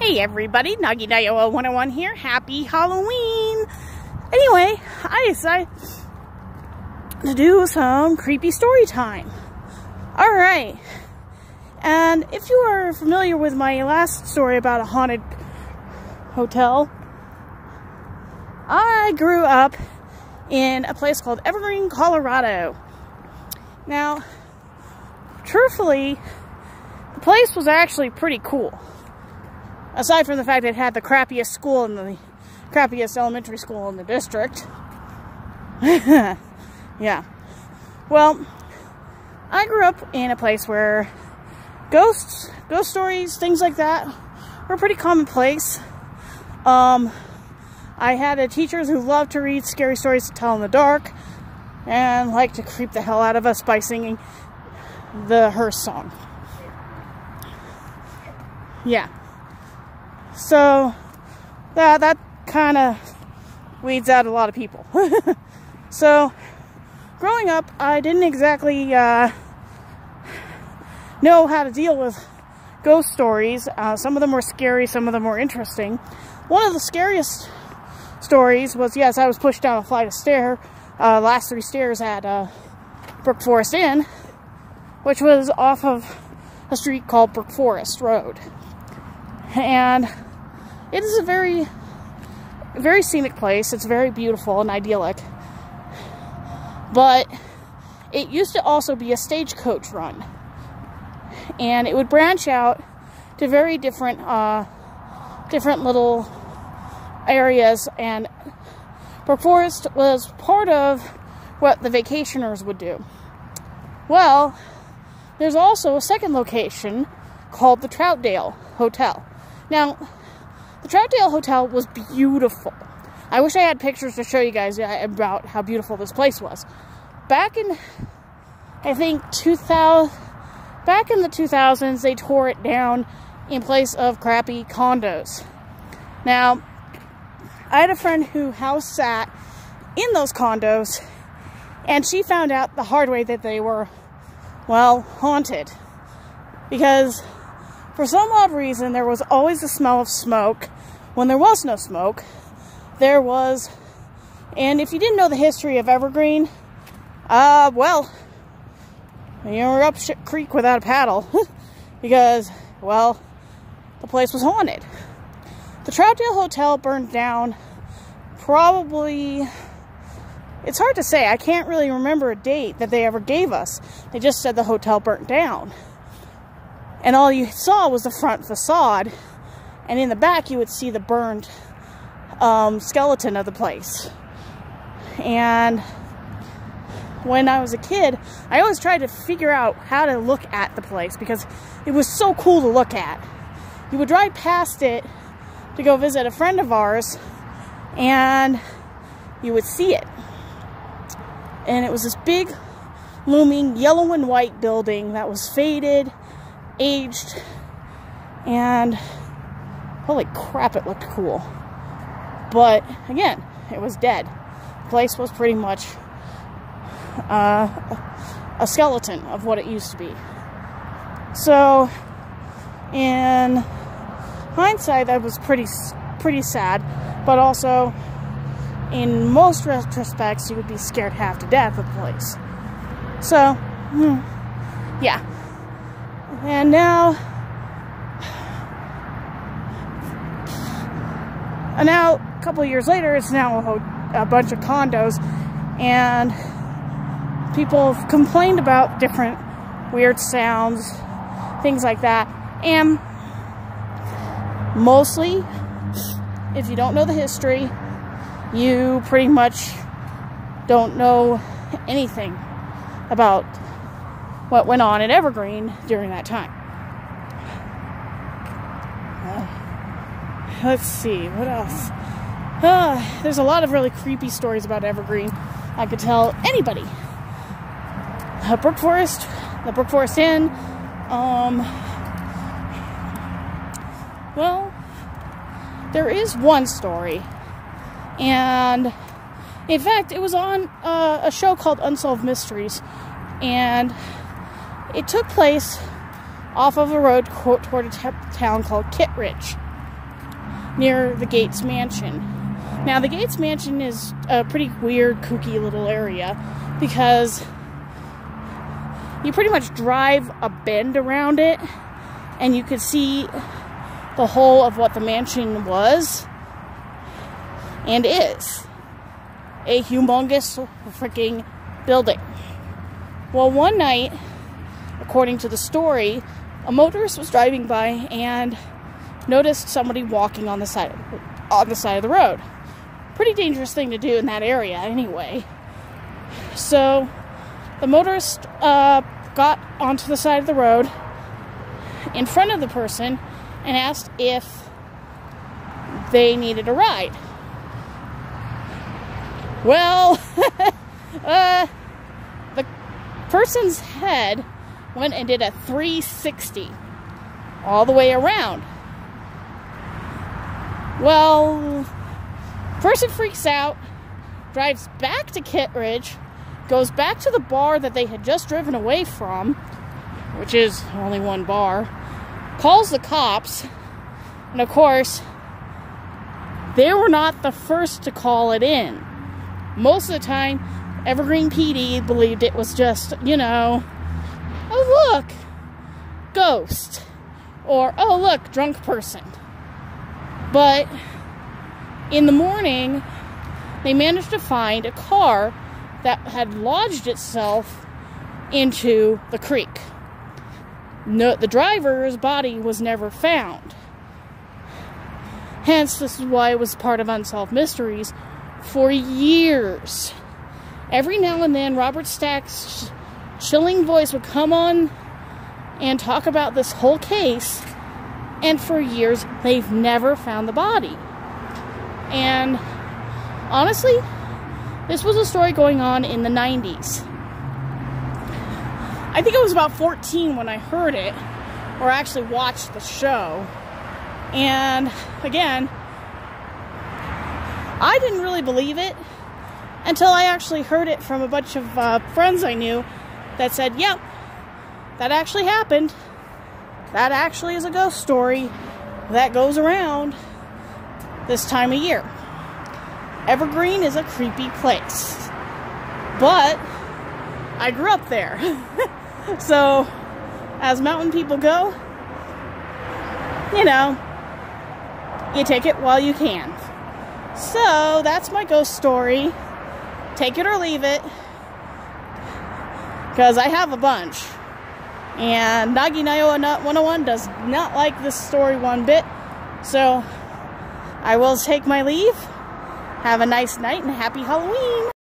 Hey everybody, Nagi 101 here. Happy Halloween! Anyway, I decided to do some creepy story time. Alright, and if you are familiar with my last story about a haunted hotel, I grew up in a place called Evergreen, Colorado. Now, truthfully, the place was actually pretty cool. Aside from the fact that it had the crappiest school and the crappiest elementary school in the district. Yeah. Well, I grew up in a place where ghost stories, things like that, were pretty commonplace. I had teachers who loved to read scary stories to tell in the dark and liked to creep the hell out of us by singing the Hearst song. Yeah. So, that kind of weeds out a lot of people. So, growing up, I didn't exactly know how to deal with ghost stories. Some of them were scary, some of them were interesting. One of the scariest stories was, yes, I was pushed down a flight of stairs, last 3 stairs at Brook Forest Inn, which was off of a street called Brook Forest Road. And it is a very, very scenic place. It's very beautiful and idyllic. But it used to also be a stagecoach run. And it would branch out to very different little areas. And Brook Forest was part of what the vacationers would do. Well, there's also a second location called the Troutdale Hotel. Now, the Troutdale Hotel was beautiful. I wish I had pictures to show you guys about how beautiful this place was. Back in, I think, back in the 2000s, they tore it down in place of crappy condos. Now, I had a friend who house sat in those condos, and she found out the hard way that they were, well, haunted. Because for some odd reason, there was always the smell of smoke. When there was no smoke, there was, and if you didn't know the history of Evergreen, well, you're up shit creek without a paddle, because, well, the place was haunted. The Troutdale Hotel burned down probably, it's hard to say, I can't really remember a date that they ever gave us. They just said the hotel burnt down. And all you saw was the front facade, and in the back you would see the burned skeleton of the place. And when I was a kid, I always tried to figure out how to look at the place because it was so cool to look at. You would drive past it to go visit a friend of ours, and you would see it. And it was this big, looming yellow and white building that was faded, aged, and holy crap, it looked cool. But again, it was dead. The place was pretty much a skeleton of what it used to be. So in hindsight, that was pretty sad, but also in most retrospects, you would be scared half to death of the place. So yeah. And now a couple of years later, it's now a bunch of condos, and people have complained about different weird sounds, things like that. And mostly, if you don't know the history, you pretty much don't know anything about what went on at Evergreen during that time. Let's see, what else? There's a lot of really creepy stories about Evergreen I could tell anybody. Brook Forest, the Brook Forest Inn. Well, there is one story, and in fact, it was on a show called Unsolved Mysteries, and it took place off of a road toward a town called Kittredge. near the Gates Mansion. Now, the Gates Mansion is a pretty weird, kooky little area because you pretty much drive a bend around it and you could see the whole of what the mansion was and is. A humongous freaking building. Well, one night, according to the story, a motorist was driving by and noticed somebody walking on the side of the road. Pretty dangerous thing to do in that area anyway. So the motorist got onto the side of the road in front of the person and asked if they needed a ride. Well, the person's head went and did a 360 all the way around. Well, person freaks out, drives back to Kittredge, goes back to the bar that they had just driven away from, which is only one bar, calls the cops, and of course, they were not the first to call it in. Most of the time, Evergreen PD believed it was just, you know, oh look, ghost, or oh look, drunk person. But in the morning, they managed to find a car that had lodged itself into the creek. No, the driver's body was never found. Hence, this is why it was part of Unsolved Mysteries for years. Every now and then, Robert Stack's chilling voice would come on and talk about this whole case, and for years, they've never found the body. And honestly, this was a story going on in the 90s. I think I was about 14 when I heard it, or actually watched the show. And again, I didn't really believe it until I actually heard it from a bunch of friends I knew that said, yep, that actually happened. That actually is a ghost story that goes around this time of year. Evergreen is a creepy place, but I grew up there. So, as mountain people go, you know, you take it while you can. So, that's my ghost story. Take it or leave it, because I have a bunch. And Nagi Naioa 101 does not like this story one bit. So, I will take my leave. Have a nice night and happy Halloween.